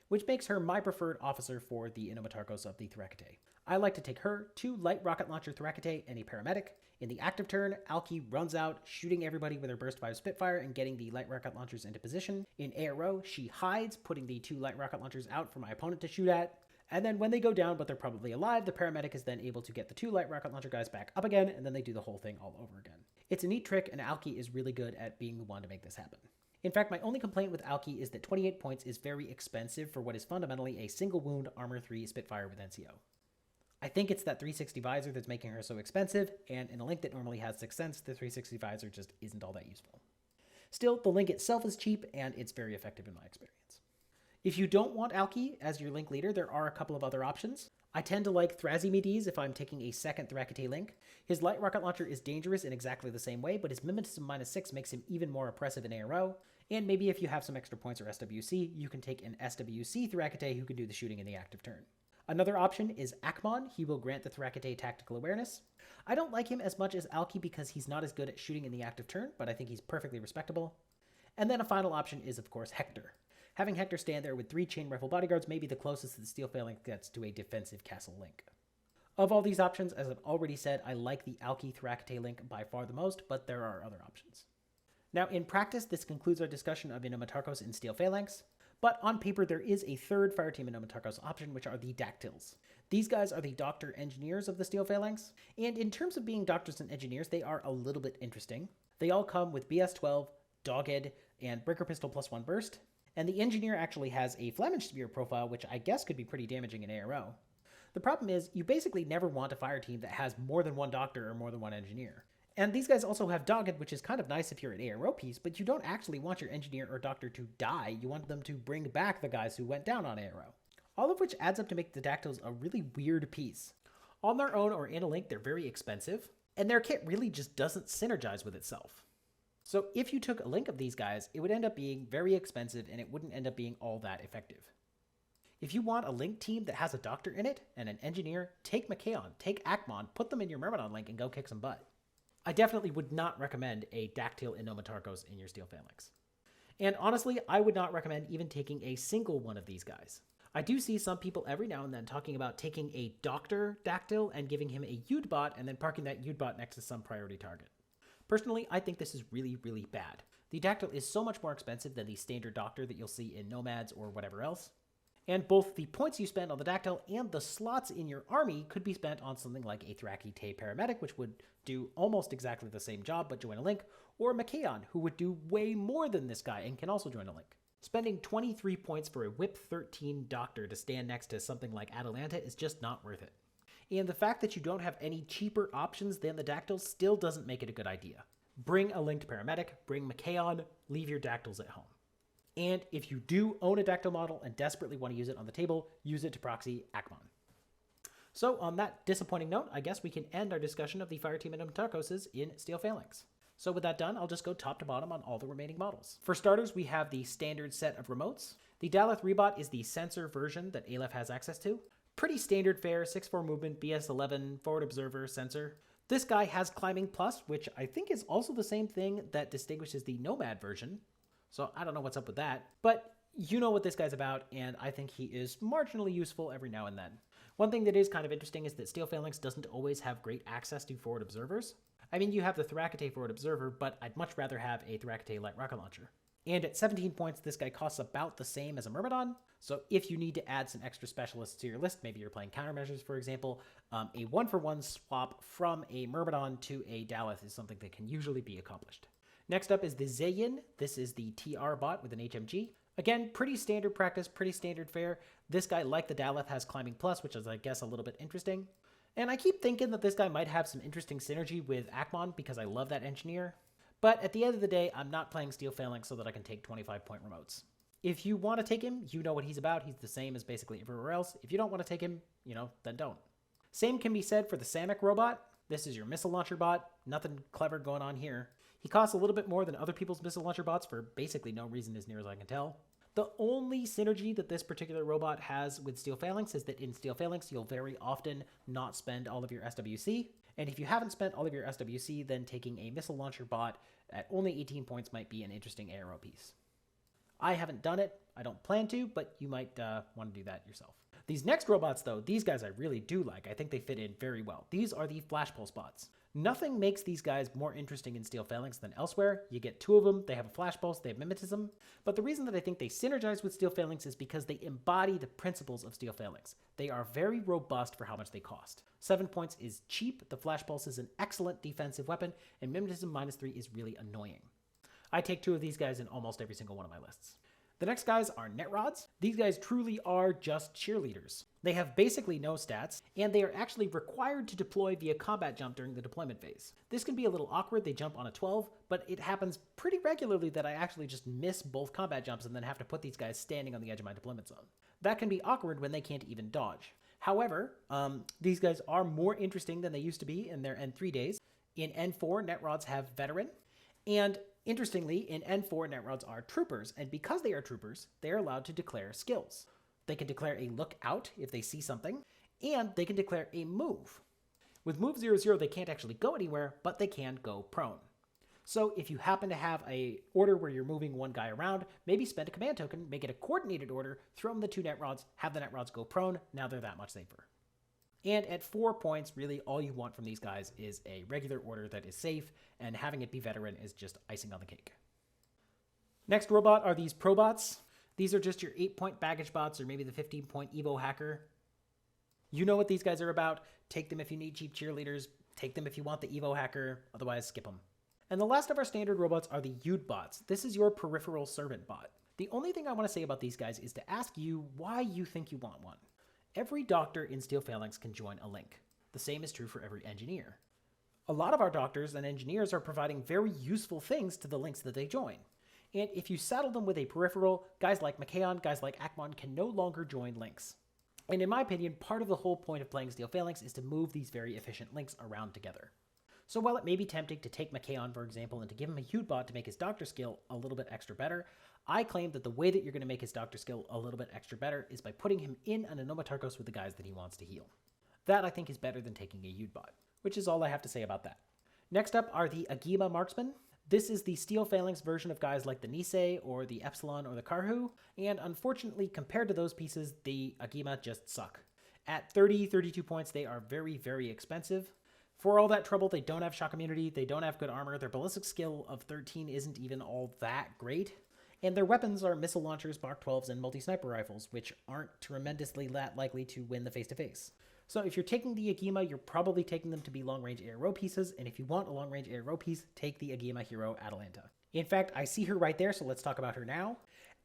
which makes her my preferred officer for the Anomatarchos of the Thoracitae. I like to take her, 2 light rocket launcher Thoracitae, and a paramedic. In the active turn, Alki runs out, shooting everybody with her Burst 5 Spitfire and getting the light rocket launchers into position. In ARO, she hides, putting the 2 light rocket launchers out for my opponent to shoot at. And then when they go down, but they're probably alive, the paramedic is then able to get the 2 light rocket launcher guys back up again, and then they do the whole thing all over again. It's a neat trick, and Alki is really good at being the one to make this happen. In fact, my only complaint with Alki is that 28 points is very expensive for what is fundamentally a single wound Armor 3 Spitfire with NCO. I think it's that 360 visor that's making her so expensive, and in a link that normally has 6 cents, the 360 visor just isn't all that useful. Still, the link itself is cheap, and it's very effective in my experience. If you don't want Alki as your link leader, there are a couple of other options. I tend to like Thrasymates if I'm taking a second Thoracitae link. His light rocket launcher is dangerous in exactly the same way, but his Myrmidon -6 makes him even more oppressive in ARO, and maybe if you have some extra points or SWC, you can take an SWC Thoracitae who can do the shooting in the active turn. Another option is Akman. He will grant the Thoracitae tactical awareness. I don't like him as much as Alki because he's not as good at shooting in the active turn, but I think he's perfectly respectable. And then a final option is, of course, Hector. Having Hector stand there with 3 chain rifle bodyguards may be the closest that the Steel Phalanx gets to a defensive castle link. Of all these options, as I've already said, I like the Alki Thoracitae link by far the most, but there are other options. Now, in practice, this concludes our discussion of Anomatarchos in Steel Phalanx. But on paper, there is a third Fireteam Anomatarchos option, which are the Drdactyls. These guys are the doctor engineers of the Steel Phalanx, and in terms of being doctors and engineers, they are a little bit interesting. They all come with BS-12, Dogged, and Breaker Pistol +1 burst, and the engineer actually has a Flemish Spear profile, which I guess could be pretty damaging in ARO. The problem is, you basically never want a fire team that has more than 1 doctor or more than 1 engineer. And these guys also have Dogged, which is kind of nice if you're an ARO piece, but you don't actually want your engineer or doctor to die. You want them to bring back the guys who went down on ARO. All of which adds up to make the Drdactyls a really weird piece. On their own or in a link, they're very expensive, and their kit really just doesn't synergize with itself. So if you took a link of these guys, it would end up being very expensive and it wouldn't end up being all that effective. If you want a link team that has a doctor in it and an engineer, take Machaon, take Akman, put them in your Myrmidon link and go kick some butt. I definitely would not recommend a Drdactyl Anomatarchos in your Steel Phalanx. And honestly, I would not recommend even taking a single one of these guys. I do see some people every now and then talking about taking a Doctor Drdactyl and giving him a Udbot and then parking that Udbot next to some priority target. Personally, I think this is really, really bad. The Drdactyl is so much more expensive than the standard Doctor that you'll see in Nomads or whatever else. And both the points you spend on the Drdactyl and the slots in your army could be spent on something like a Thoracitae Paramedic, which would do almost exactly the same job but join a link, or Machaon, who would do way more than this guy and can also join a link. Spending 23 points for a Whip 13 Doctor to stand next to something like Atalanta is just not worth it. And the fact that you don't have any cheaper options than the Drdactyls still doesn't make it a good idea. Bring a linked Paramedic, bring Machaon, leave your Drdactyls at home. And if you do own a Drdactyl model and desperately want to use it on the table, use it to proxy Akman. So on that disappointing note, I guess we can end our discussion of the Fireteam Anomatarchoses in Steel Phalanx. So with that done, I'll just go top to bottom on all the remaining models. For starters, we have the standard set of remotes. The Daleth Rebot is the sensor version that Aleph has access to. Pretty standard fare, 6'4 movement, BS-11, forward observer, sensor. This guy has Climbing Plus, which I think is also the same thing that distinguishes the Nomad version. So I don't know what's up with that, but you know what this guy's about, and I think he is marginally useful every now and then. One thing that is kind of interesting is that Steel Phalanx doesn't always have great access to forward observers. I mean, you have the Thoracitae forward observer, but I'd much rather have a Thoracitae light rocket launcher. And at 17 points, this guy costs about the same as a Myrmidon, so if you need to add some extra specialists to your list, maybe you're playing countermeasures, for example, a 1-for-1 swap from a Myrmidon to a Daleth is something that can usually be accomplished. Next up is the Zayin. This is the TR bot with an HMG. Again, pretty standard practice, pretty standard fare. This guy, like the Daleth, has climbing plus, which is, I guess, a little bit interesting. And I keep thinking that this guy might have some interesting synergy with Akman because I love that engineer. But at the end of the day, I'm not playing Steel Phalanx so that I can take 25-point remotes. If you want to take him, you know what he's about. He's the same as basically everywhere else. If you don't want to take him, then don't. Same can be said for the Samic robot. This is your missile launcher bot. Nothing clever going on here. He costs a little bit more than other people's missile launcher bots for basically no reason as near as I can tell. The only synergy that this particular robot has with Steel Phalanx is that in Steel Phalanx, you'll very often not spend all of your SWC. And if you haven't spent all of your SWC, then taking a missile launcher bot at only 18 points might be an interesting ARO piece. I haven't done it. I don't plan to, but you might want to do that yourself. These next robots, though, these guys I really do like. I think they fit in very well. These are the Flash Pulse bots. Nothing makes these guys more interesting in Steel Phalanx than elsewhere. You get two of them, they have a Flash Pulse, they have Mimetism. But the reason that I think they synergize with Steel Phalanx is because they embody the principles of Steel Phalanx. They are very robust for how much they cost. 7 points is cheap, the Flash Pulse is an excellent defensive weapon, and Mimetism -3 is really annoying. I take two of these guys in almost every single one of my lists. The next guys are Netrods. These guys truly are just cheerleaders. They have basically no stats, and they are actually required to deploy via combat jump during the deployment phase. This can be a little awkward, they jump on a 12, but it happens pretty regularly that I actually just miss both combat jumps and then have to put these guys standing on the edge of my deployment zone. That can be awkward when they can't even dodge. However, these guys are more interesting than they used to be in their N3 days. In N4, Netrods have Veteran, and interestingly, in N4, Netrods are troopers, and because they are troopers, they are allowed to declare skills. They can declare a look out if they see something, and they can declare a move. With move 0-0, they can't actually go anywhere, but they can go prone. So if you happen to have a order where you're moving one guy around, maybe spend a command token, make it a coordinated order, throw them the two Netrods, have the Netrods go prone, now they're that much safer. And at 4 points, really all you want from these guys is a regular order that is safe, and having it be Veteran is just icing on the cake. Next robot are these Probots. These are just your 8-point baggage bots or maybe the 15-point Evo hacker. You know what these guys are about. Take them if you need cheap cheerleaders. Take them if you want the Evo hacker. Otherwise, skip them. And the last of our standard robots are the Yude bots. This is your peripheral servant bot. The only thing I want to say about these guys is to ask you why you think you want one. Every doctor in Steel Phalanx can join a link. The same is true for every engineer. A lot of our doctors and engineers are providing very useful things to the links that they join. And if you saddle them with a peripheral, guys like Machaon, guys like Akman can no longer join links. And in my opinion, part of the whole point of playing Steel Phalanx is to move these very efficient links around together. So while it may be tempting to take Machaon, for example, and to give him a Yude bot to make his doctor skill a little bit extra better, I claim that the way that you're going to make his doctor skill a little bit extra better is by putting him in an Anomatarchos with the guys that he wants to heal. That I think is better than taking a Yude bot, which is all I have to say about that. Next up are the Agema Marksmen. This is the Steel Phalanx version of guys like the Nisei or the Epsilon or the Karhu, and unfortunately, compared to those pieces, the Agema just suck. At 32 points, they are very, very expensive. For all that trouble, they don't have shock immunity, they don't have good armor, their ballistic skill of 13 isn't even all that great, and their weapons are missile launchers, Mark 12s, and multi-sniper rifles, which aren't tremendously that likely to win the face-to-face. So if you're taking the Agema, you're probably taking them to be long-range ARO pieces, and if you want a long-range ARO piece, take the Agema hero Atalanta. In fact, I see her right there, so let's talk about her now.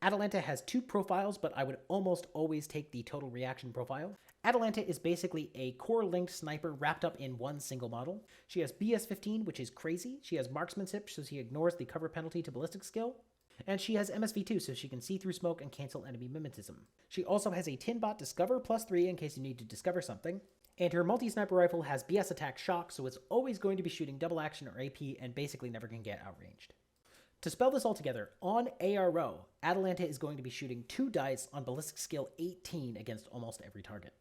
Atalanta has two profiles, but I would almost always take the total reaction profile. Atalanta is basically a core-linked sniper wrapped up in one single model. She has BS-15, which is crazy. She has marksmanship, so she ignores the cover penalty to ballistic skill. And she has MSV2, so she can see through smoke and cancel enemy mimetism. She also has a Tinbot Discover +3 in case you need to discover something. And her multi-sniper rifle has BS attack shock, so it's always going to be shooting double action or AP and basically never can get outranged. To spell this all together, on ARO, Atalanta is going to be shooting 2 dice on ballistic skill 18 against almost every target.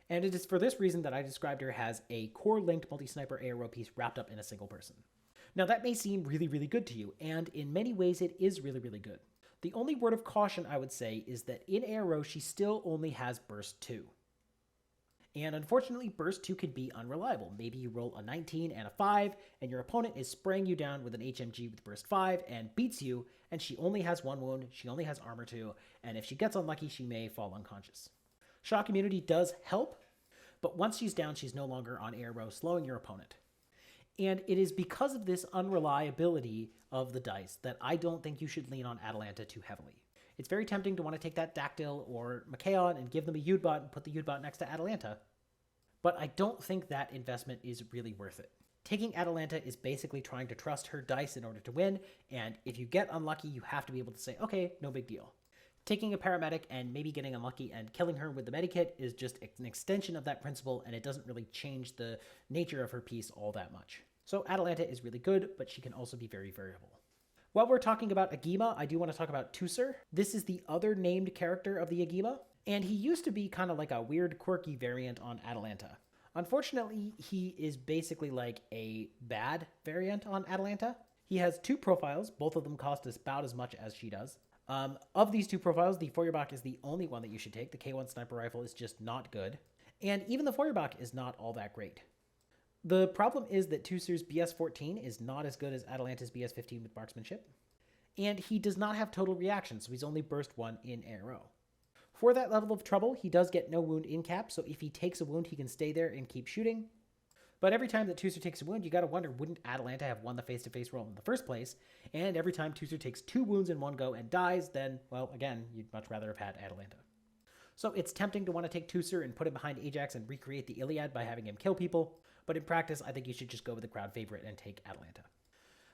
And it is for this reason that I described her as a core-linked multi-sniper ARO piece wrapped up in a single person. Now that may seem really, really good to you, and in many ways it is really, really good. The only word of caution I would say is that in ARO she still only has Burst 2. And unfortunately, Burst 2 can be unreliable. Maybe you roll a 19 and a 5, and your opponent is spraying you down with an HMG with Burst 5 and beats you, and she only has 1 wound, she only has armor 2, and if she gets unlucky, she may fall unconscious. Shock immunity does help, but once she's down, she's no longer on ARO, slowing your opponent. And it is because of this unreliability of the dice that I don't think you should lean on Atalanta too heavily. It's very tempting to want to take that Dactyl or Machaon and give them a Udbot and put the Udbot next to Atalanta. But I don't think that investment is really worth it. Taking Atalanta is basically trying to trust her dice in order to win, and if you get unlucky, you have to be able to say, okay, no big deal. Taking a paramedic and maybe getting unlucky and killing her with the medikit is just an extension of that principle, and it doesn't really change the nature of her piece all that much. So Atalanta is really good, but she can also be very variable. While we're talking about Agema, I do want to talk about Tuser. This is the other named character of the Agema, and he used to be kind of like a weird, quirky variant on Atalanta. Unfortunately, he is basically like a bad variant on Atalanta. He has two profiles, both of them cost us about as much as she does. Of these two profiles, the Feuerbach is the only one that you should take. The K1 sniper rifle is just not good. And even the Feuerbach is not all that great. The problem is that Tuser's BS-14 is not as good as Atalanta's BS-15 with marksmanship. And he does not have total reaction, so he's only burst 1 in ARO. For that level of trouble, he does get no wound in cap, so if he takes a wound, he can stay there and keep shooting. But every time that Tuser takes a wound, you gotta wonder, wouldn't Atalanta have won the face-to-face roll in the first place? And every time Tuser takes 2 wounds in one go and dies, then, well, again, you'd much rather have had Atalanta. So it's tempting to want to take Tuser and put him behind Ajax and recreate the Iliad by having him kill people, but in practice, I think you should just go with the crowd favorite and take Atalanta.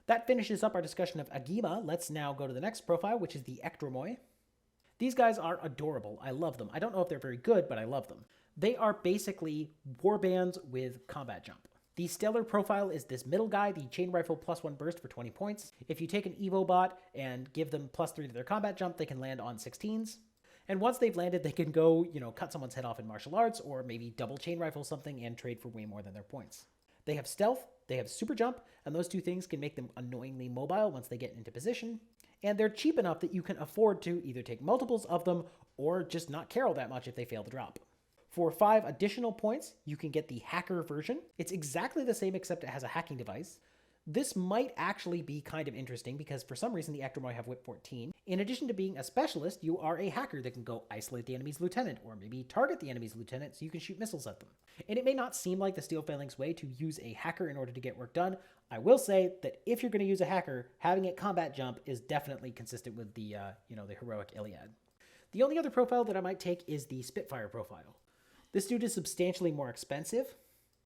That finishes up our discussion of Agema. Let's now go to the next profile, which is the Ectromoi. These guys are adorable. I love them. I don't know if they're very good, but I love them. They are basically warbands with combat jump. The stellar profile is this middle guy, the chain rifle +1 burst for 20 points. If you take an Evo bot and give them +3 to their combat jump, they can land on 16s. And once they've landed, they can go, cut someone's head off in martial arts, or maybe double chain rifle something and trade for way more than their points. They have stealth, they have super jump, and those two things can make them annoyingly mobile once they get into position. And they're cheap enough that you can afford to either take multiples of them or just not care all that much if they fail to drop. For 5 additional points, you can get the hacker version. It's exactly the same except it has a hacking device. This might actually be kind of interesting because for some reason the Ectromoi have whip 14. In addition to being a specialist, you are a hacker that can go isolate the enemy's lieutenant or maybe target the enemy's lieutenant so you can shoot missiles at them. And it may not seem like the Steel Phalanx way to use a hacker in order to get work done. I will say that if you're going to use a hacker, having it combat jump is definitely consistent with the heroic Iliad. The only other profile that I might take is the Spitfire profile. This dude is substantially more expensive,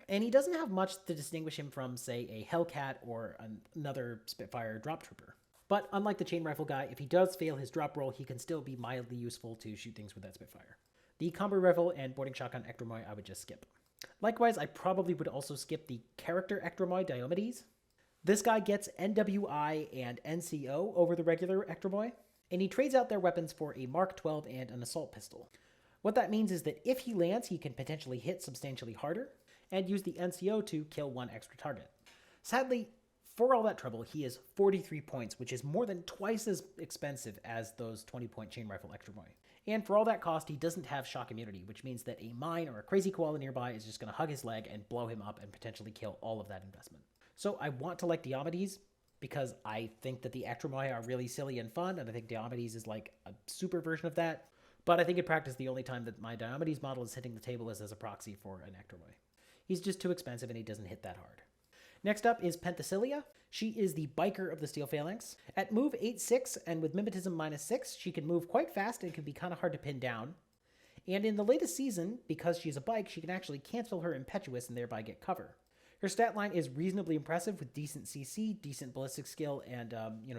and he doesn't have much to distinguish him from, say, a Hellcat or another Spitfire drop trooper. But unlike the chain rifle guy, if he does fail his drop roll, he can still be mildly useful to shoot things with that Spitfire. The combo rifle and boarding shotgun Ectromoi I would just skip. Likewise, I probably would also skip the character Ectromoi Diomedes. This guy gets NWI and NCO over the regular Ectromoi, and he trades out their weapons for a Mark 12 and an assault pistol. What that means is that if he lands, he can potentially hit substantially harder, and use the NCO to kill 1 extra target. Sadly, for all that trouble, he is 43 points, which is more than twice as expensive as those 20-point chain rifle Ectromoi. And for all that cost, he doesn't have shock immunity, which means that a mine or a crazy koala nearby is just going to hug his leg and blow him up and potentially kill all of that investment. So I want to like Diomedes because I think that the Ectromoi are really silly and fun, and I think Diomedes is like a super version of that. But I think in practice, the only time that my Diomedes model is hitting the table is as a proxy for an Ectromoi. He's just too expensive and he doesn't hit that hard. Next up is Panthelia. She is the biker of the Steel Phalanx. At move 8-6 and with mimetism -6, she can move quite fast and can be kind of hard to pin down. And in the latest season, because she's a bike, she can actually cancel her impetuous and thereby get cover. Her stat line is reasonably impressive with decent CC, decent ballistic skill, and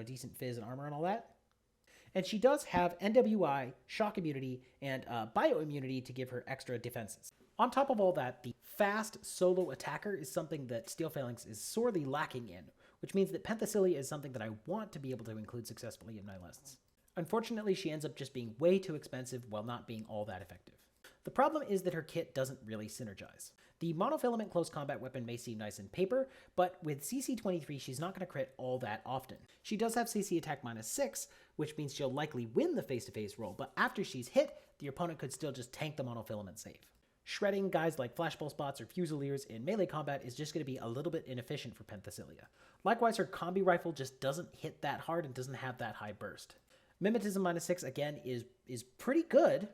decent phys and armor and all that. And she does have NWI, shock immunity, and bioimmunity to give her extra defenses. On top of all that, the fast solo attacker is something that Steel Phalanx is sorely lacking in, which means that Panthelia is something that I want to be able to include successfully in my lists. Unfortunately, she ends up just being way too expensive while not being all that effective. The problem is that her kit doesn't really synergize. The monofilament close combat weapon may seem nice in paper, but with CC 23, she's not going to crit all that often. She does have CC attack -6, which means she'll likely win the face-to-face roll, but after she's hit, the opponent could still just tank the monofilament save. Shredding guys like flashball spots or fusiliers in melee combat is just going to be a little bit inefficient for Panthelia. Likewise, her combi rifle just doesn't hit that hard and doesn't have that high burst. Mimetism -6, again, is pretty good,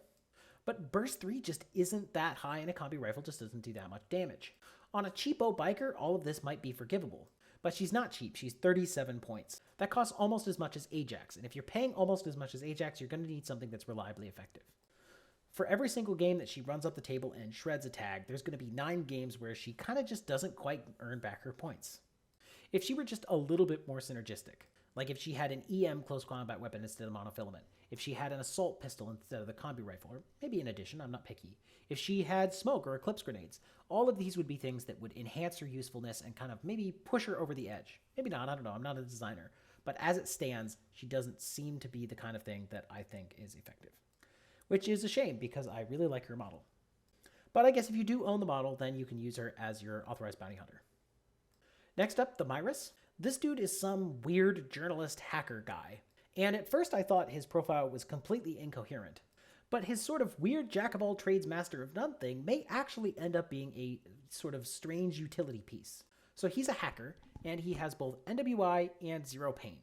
but burst 3 just isn't that high, and a combi rifle just doesn't do that much damage. On a cheapo biker, all of this might be forgivable. But she's not cheap. She's 37 points. That costs almost as much as Ajax, and if you're paying almost as much as Ajax, you're going to need something that's reliably effective. For every single game that she runs up the table and shreds a tag, there's going to be 9 games where she kind of just doesn't quite earn back her points. If she were just a little bit more synergistic, like if she had an EM close combat weapon instead of monofilament, if she had an assault pistol instead of the combi rifle, or maybe in addition, I'm not picky, if she had smoke or eclipse grenades, all of these would be things that would enhance her usefulness and kind of maybe push her over the edge. Maybe not, I don't know, I'm not a designer. But as it stands, she doesn't seem to be the kind of thing that I think is effective. Which is a shame, because I really like her model. But I guess if you do own the model, then you can use her as your authorized bounty hunter. Next up, the Myrus. This dude is some weird journalist hacker guy. And at first I thought his profile was completely incoherent. But his sort of weird jack-of-all-trades master of none thing may actually end up being a sort of strange utility piece. So he's a hacker, and he has both NWI and Zero Pain.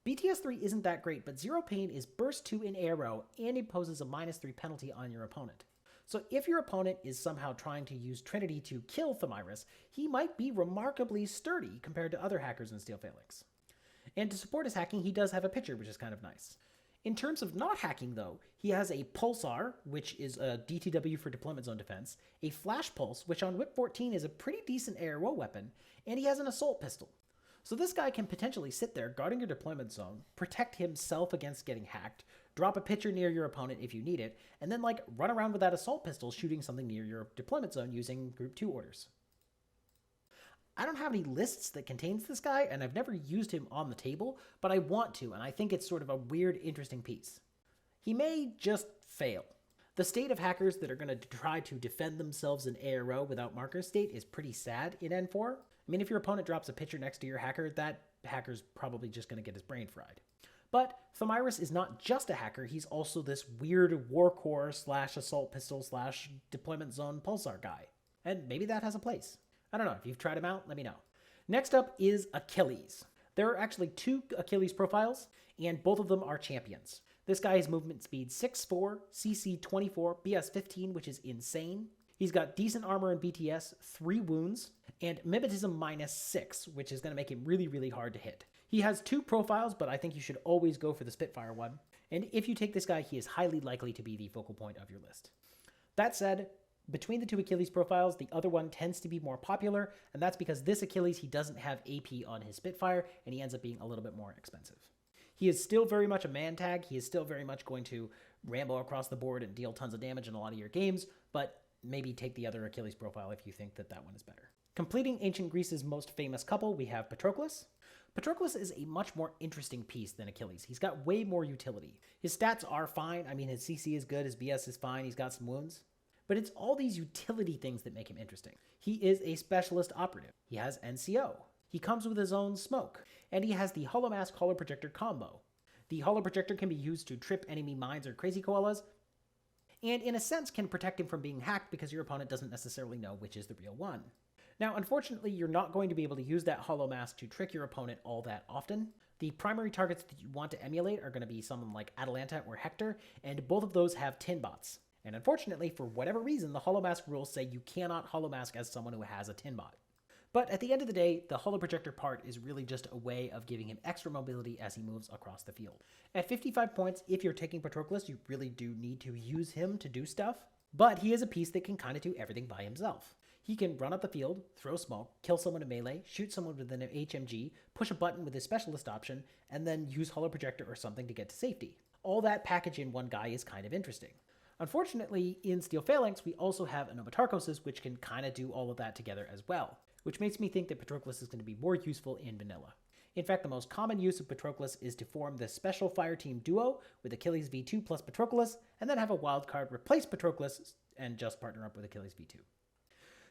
BTS-3 isn't that great, but Zero Pain is burst 2 in arrow and imposes a -3 penalty on your opponent. So if your opponent is somehow trying to use Trinity to kill Myrus, he might be remarkably sturdy compared to other hackers in Steel Phalanx. And to support his hacking, he does have a pitcher, which is kind of nice. In terms of not hacking, though, he has a Pulsar, which is a DTW for deployment zone defense, a Flash Pulse, which on Whip 14 is a pretty decent ARO weapon, and he has an assault pistol. So this guy can potentially sit there guarding your deployment zone, protect himself against getting hacked, drop a pitcher near your opponent if you need it, and then run around with that assault pistol shooting something near your deployment zone using Group 2 orders. I don't have any lists that contains this guy, and I've never used him on the table, but I want to, and I think it's sort of a weird, interesting piece. He may just fail. The state of hackers that are going to try to defend themselves in ARO without marker state is pretty sad in N4. I mean, if your opponent drops a pitcher next to your hacker, that hacker's probably just going to get his brain fried. But Myrus is not just a hacker, he's also this weird Warcore / assault pistol / deployment zone pulsar guy. And maybe that has a place. I don't know, if you've tried him out, let me know. Next up is Achilles. There are actually 2 Achilles profiles, and both of them are champions. This guy has movement speed 6'4", CC 24, BS 15, which is insane. He's got decent armor and BTS, 3 wounds, and mimetism -6, which is going to make him really, really hard to hit. He has 2 profiles, but I think you should always go for the Spitfire one. And if you take this guy, he is highly likely to be the focal point of your list. That said, between the 2 Achilles profiles, the other one tends to be more popular, and that's because this Achilles, he doesn't have AP on his Spitfire, and he ends up being a little bit more expensive. He is still very much a man tag. He is still very much going to rambo across the board and deal tons of damage in a lot of your games, but maybe take the other Achilles profile if you think that that one is better. Completing ancient Greece's most famous couple, we have Patroclus. Patroclus is a much more interesting piece than Achilles. He's got way more utility. His stats are fine. I mean, his CC is good, his BS is fine, he's got some wounds. But it's all these utility things that make him interesting. He is a specialist operative. He has NCO. He comes with his own smoke. And he has the Hollow Mask Hollow Projector combo. The Hollow Projector can be used to trip enemy mines or crazy koalas, and in a sense can protect him from being hacked because your opponent doesn't necessarily know which is the real one. Now, unfortunately, you're not going to be able to use that Hollow Mask to trick your opponent all that often. The primary targets that you want to emulate are going to be someone like Atalanta or Hector, and both of those have tin bots. And unfortunately, for whatever reason, the Hollow Mask rules say you cannot Hollow Mask as someone who has a tin bot. But at the end of the day, the Hollow Projector part is really just a way of giving him extra mobility as he moves across the field. At 55 points, if you're taking Patroclus, you really do need to use him to do stuff, but he is a piece that can kind of do everything by himself. He can run up the field, throw smoke, kill someone in melee, shoot someone with an HMG, push a button with his specialist option, and then use Hollow Projector or something to get to safety. All that package in one guy is kind of interesting. Unfortunately, in Steel Phalanx, we also have Anomatarchoses, which can kind of do all of that together as well, which makes me think that Patroclus is going to be more useful in vanilla. In fact, the most common use of Patroclus is to form this special Fireteam duo with Achilles V2 plus Patroclus, and then have a wildcard replace Patroclus and just partner up with Achilles V2.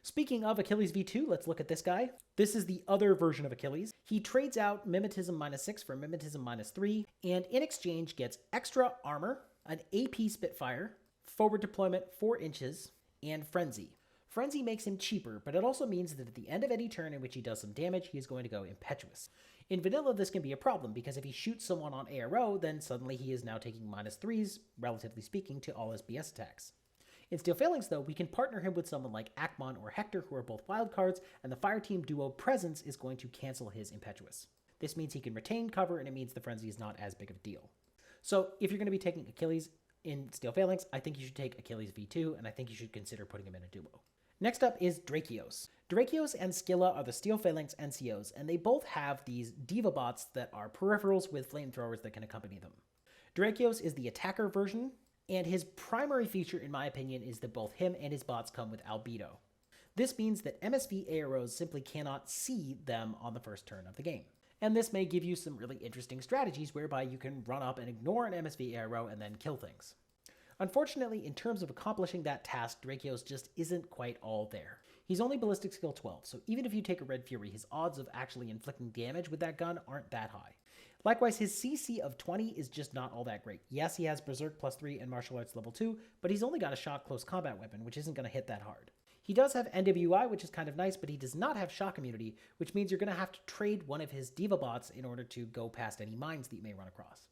Speaking of Achilles V2, let's look at this guy. This is the other version of Achilles. He trades out Mimetism -6 for Mimetism -3, and in exchange gets extra armor, an AP Spitfire, forward deployment 4 inches, and Frenzy. Frenzy makes him cheaper, but it also means that at the end of any turn in which he does some damage, he is going to go Impetuous. In vanilla, this can be a problem, because if he shoots someone on ARO, then suddenly he is now taking -3s, relatively speaking, to all his BS attacks. In Steel Phalanx, though, we can partner him with someone like Akman or Hector, who are both wildcards, and the Fireteam duo Presence is going to cancel his Impetuous. This means he can retain cover, and it means the Frenzy is not as big of a deal. So if you're going to be taking Achilles in Steel Phalanx, I think you should take Achilles V2, and I think you should consider putting him in a duo. Next up is Dracos. Dracos and Scylla are the Steel Phalanx NCOs, and they both have these diva bots that are peripherals with flamethrowers that can accompany them. Dracos is the attacker version, and his primary feature, in my opinion, is that both him and his bots come with albedo. This means that MSV AROs simply cannot see them on the first turn of the game. And this may give you some really interesting strategies whereby you can run up and ignore an MSV ARO and then kill things. Unfortunately, in terms of accomplishing that task, Dracos just isn't quite all there. He's only ballistic skill 12, so even if you take a Red Fury, his odds of actually inflicting damage with that gun aren't that high. Likewise, his CC of 20 is just not all that great. Yes, he has Berserk +3 and Martial Arts level 2, but he's only got a shot close combat weapon, which isn't going to hit that hard. He does have NWI, which is kind of nice, but he does not have shock immunity, which means you're going to have to trade one of his diva bots in order to go past any mines that you may run across.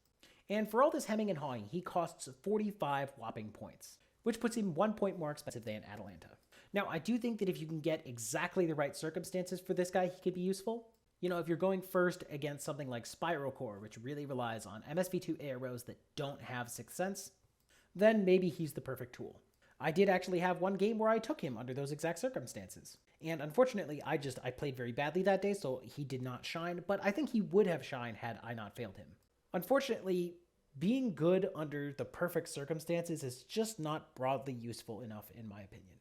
And for all this hemming and hawing, he costs 45 whopping points, which puts him 1 point more expensive than Atalanta. Now, I do think that if you can get exactly the right circumstances for this guy, he could be useful. You know, if you're going first against something like Warcore, which really relies on MSV2 AROs that don't have Sixth Sense, then maybe he's the perfect tool. I did actually have one game where I took him under those exact circumstances. And unfortunately, I played very badly that day, so he did not shine, but I think he would have shined had I not failed him. Unfortunately, being good under the perfect circumstances is just not broadly useful enough, in my opinion.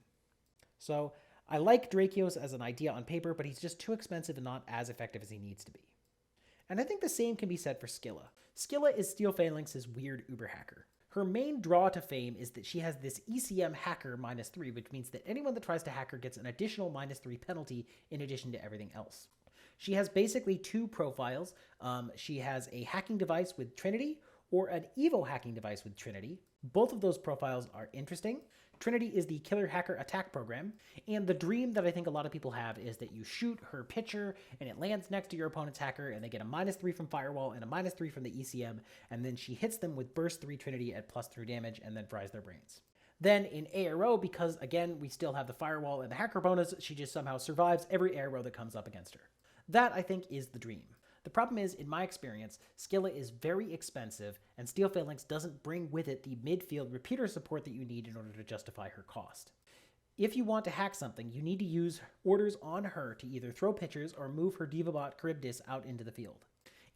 So, I like Dracos as an idea on paper, but he's just too expensive and not as effective as he needs to be. And I think the same can be said for Scylla. Scylla is Steel Phalanx's weird uber hacker. Her main draw to fame is that she has this ECM hacker -3, which means that anyone that tries to hack her gets an additional -3 penalty in addition to everything else. She has basically two profiles. She has a hacking device with Trinity or an Evo hacking device with Trinity. Both of those profiles are interesting. Trinity is the killer hacker attack program, and the dream that I think a lot of people have is that you shoot her pitcher and it lands next to your opponent's hacker and they get a -3 from Firewall and a -3 from the ECM, and then she hits them with Burst 3 Trinity at +3 damage and then fries their brains. Then in ARO, because again, we still have the Firewall and the hacker bonus, she just somehow survives every ARO that comes up against her. That, I think, is the dream. The problem is, in my experience, Scylla is very expensive, and Steel Phalanx doesn't bring with it the midfield repeater support that you need in order to justify her cost. If you want to hack something, you need to use orders on her to either throw pitchers or move her Divabot Charybdis out into the field.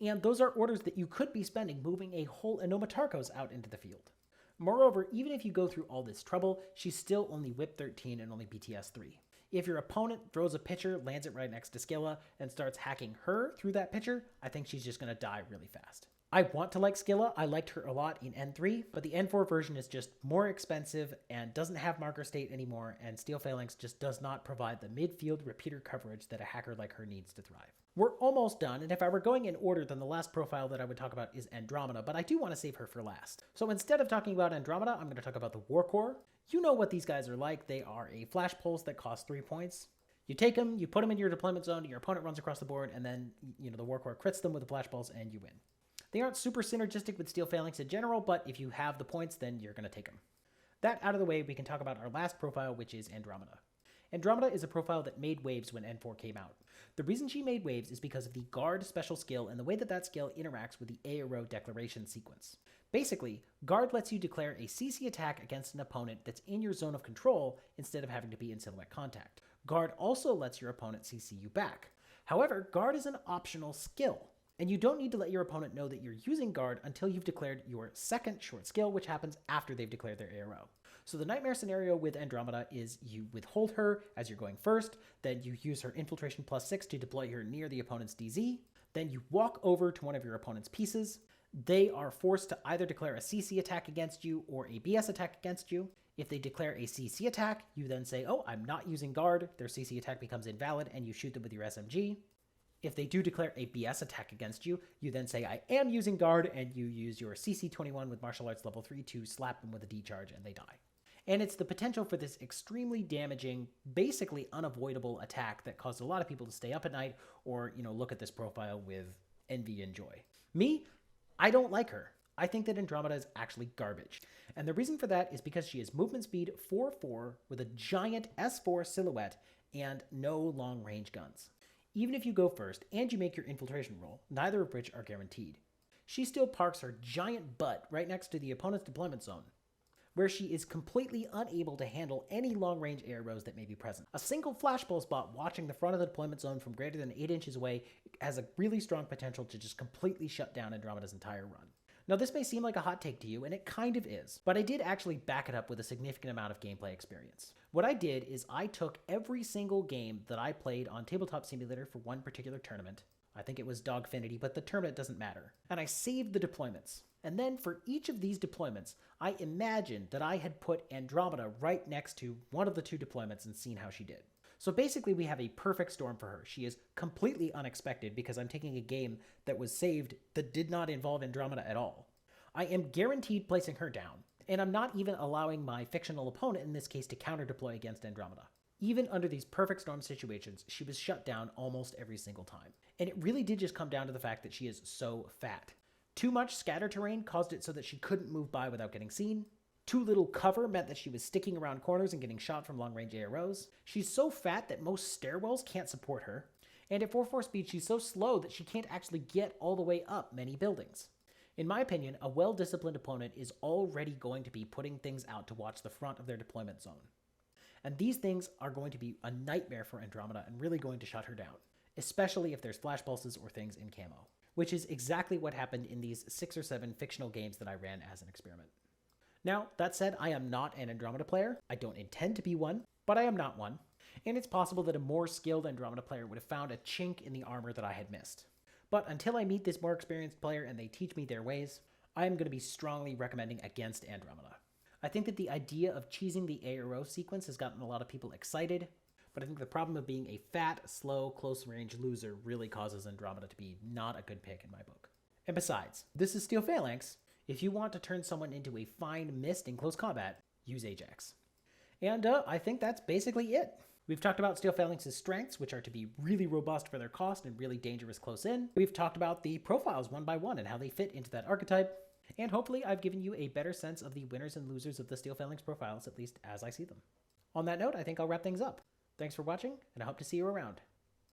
And those are orders that you could be spending moving a whole Enomatarchos out into the field. Moreover, even if you go through all this trouble, she's still only Whip 13 and only BTS 3. If your opponent throws a pitcher, lands it right next to Scylla, and starts hacking her through that pitcher, I think she's just going to die really fast. I want to like Scylla. I liked her a lot in N3, but the N4 version is just more expensive and doesn't have marker state anymore, and Steel Phalanx just does not provide the midfield repeater coverage that a hacker like her needs to thrive. We're almost done, and if I were going in order, then the last profile that I would talk about is Andromeda, but I do want to save her for last. So instead of talking about Andromeda, I'm going to talk about the Warcore. You know what these guys are like. They are a flash pulse that costs 3 points. You take them, you put them in your deployment zone, your opponent runs across the board, and then, the Warcore crits them with a flash pulse, and you win. They aren't super synergistic with Steel Phalanx in general, but if you have the points, then you're going to take them. That out of the way, we can talk about our last profile, which is Andromeda. Andromeda is a profile that made waves when N4 came out. The reason she made waves is because of the Guard special skill and the way that that skill interacts with the ARO declaration sequence. Basically, Guard lets you declare a CC attack against an opponent that's in your zone of control instead of having to be in silhouette contact. Guard also lets your opponent CC you back. However, Guard is an optional skill, and you don't need to let your opponent know that you're using Guard until you've declared your second short skill, which happens after they've declared their ARO. So the nightmare scenario with Andromeda is you withhold her as you're going first, then you use her infiltration +6 to deploy her near the opponent's DZ, then you walk over to one of your opponent's pieces. They are forced to either declare a CC attack against you or a BS attack against you. If they declare a CC attack, you then say, oh, I'm not using Guard. Their CC attack becomes invalid, and you shoot them with your SMG. If they do declare a BS attack against you, you then say, I am using Guard, and you use your CC21 with Martial Arts level 3 to slap them with a D-charge, and they die. And it's the potential for this extremely damaging, basically unavoidable attack that caused a lot of people to stay up at night or, look at this profile with envy and joy. Me, I don't like her. I think that Andromeda is actually garbage. And the reason for that is because she has movement speed 4-4 with a giant S4 silhouette and no long-range guns. Even if you go first and you make your infiltration roll, neither of which are guaranteed, she still parks her giant butt right next to the opponent's deployment zone, where she is completely unable to handle any long-range arrows that may be present. A single flashbulb spot watching the front of the deployment zone from greater than 8 inches away has a really strong potential to just completely shut down Andromeda's entire run. Now, this may seem like a hot take to you, and it kind of is, but I did actually back it up with a significant amount of gameplay experience. What I did is I took every single game that I played on Tabletop Simulator for one particular tournament. I think it was Dogfinity, but the tournament doesn't matter. And I saved the deployments. And then for each of these deployments, I imagined that I had put Andromeda right next to one of the 2 deployments and seen how she did. So basically we have a perfect storm for her. She is completely unexpected because I'm taking a game that was saved that did not involve Andromeda at all. I am guaranteed placing her down, and I'm not even allowing my fictional opponent in this case to counter-deploy against Andromeda. Even under these perfect storm situations, she was shut down almost every single time. And it really did just come down to the fact that she is so fat. Too much scatter terrain caused it so that she couldn't move by without getting seen. Too little cover meant that she was sticking around corners and getting shot from long-range AROs. She's so fat that most stairwells can't support her. And at 4-4 speed, she's so slow that she can't actually get all the way up many buildings. In my opinion, a well-disciplined opponent is already going to be putting things out to watch the front of their deployment zone. And these things are going to be a nightmare for Andromeda and really going to shut her down, especially if there's flash pulses or things in camo, which is exactly what happened in these 6 or 7 fictional games that I ran as an experiment. Now, that said, I am not an Andromeda player. I don't intend to be one, but I am not one. And it's possible that a more skilled Andromeda player would have found a chink in the armor that I had missed. But until I meet this more experienced player and they teach me their ways, I am going to be strongly recommending against Andromeda. I think that the idea of cheesing the ARO sequence has gotten a lot of people excited, but I think the problem of being a fat, slow, close-range loser really causes Andromeda to be not a good pick in my book. And besides, this is Steel Phalanx. If you want to turn someone into a fine mist in close combat, use Ajax. And I think that's basically it. We've talked about Steel Phalanx's strengths, which are to be really robust for their cost and really dangerous close in. We've talked about the profiles one by one and how they fit into that archetype. And hopefully I've given you a better sense of the winners and losers of the Steel Phalanx profiles, at least as I see them. On that note, I think I'll wrap things up. Thanks for watching, and I hope to see you around.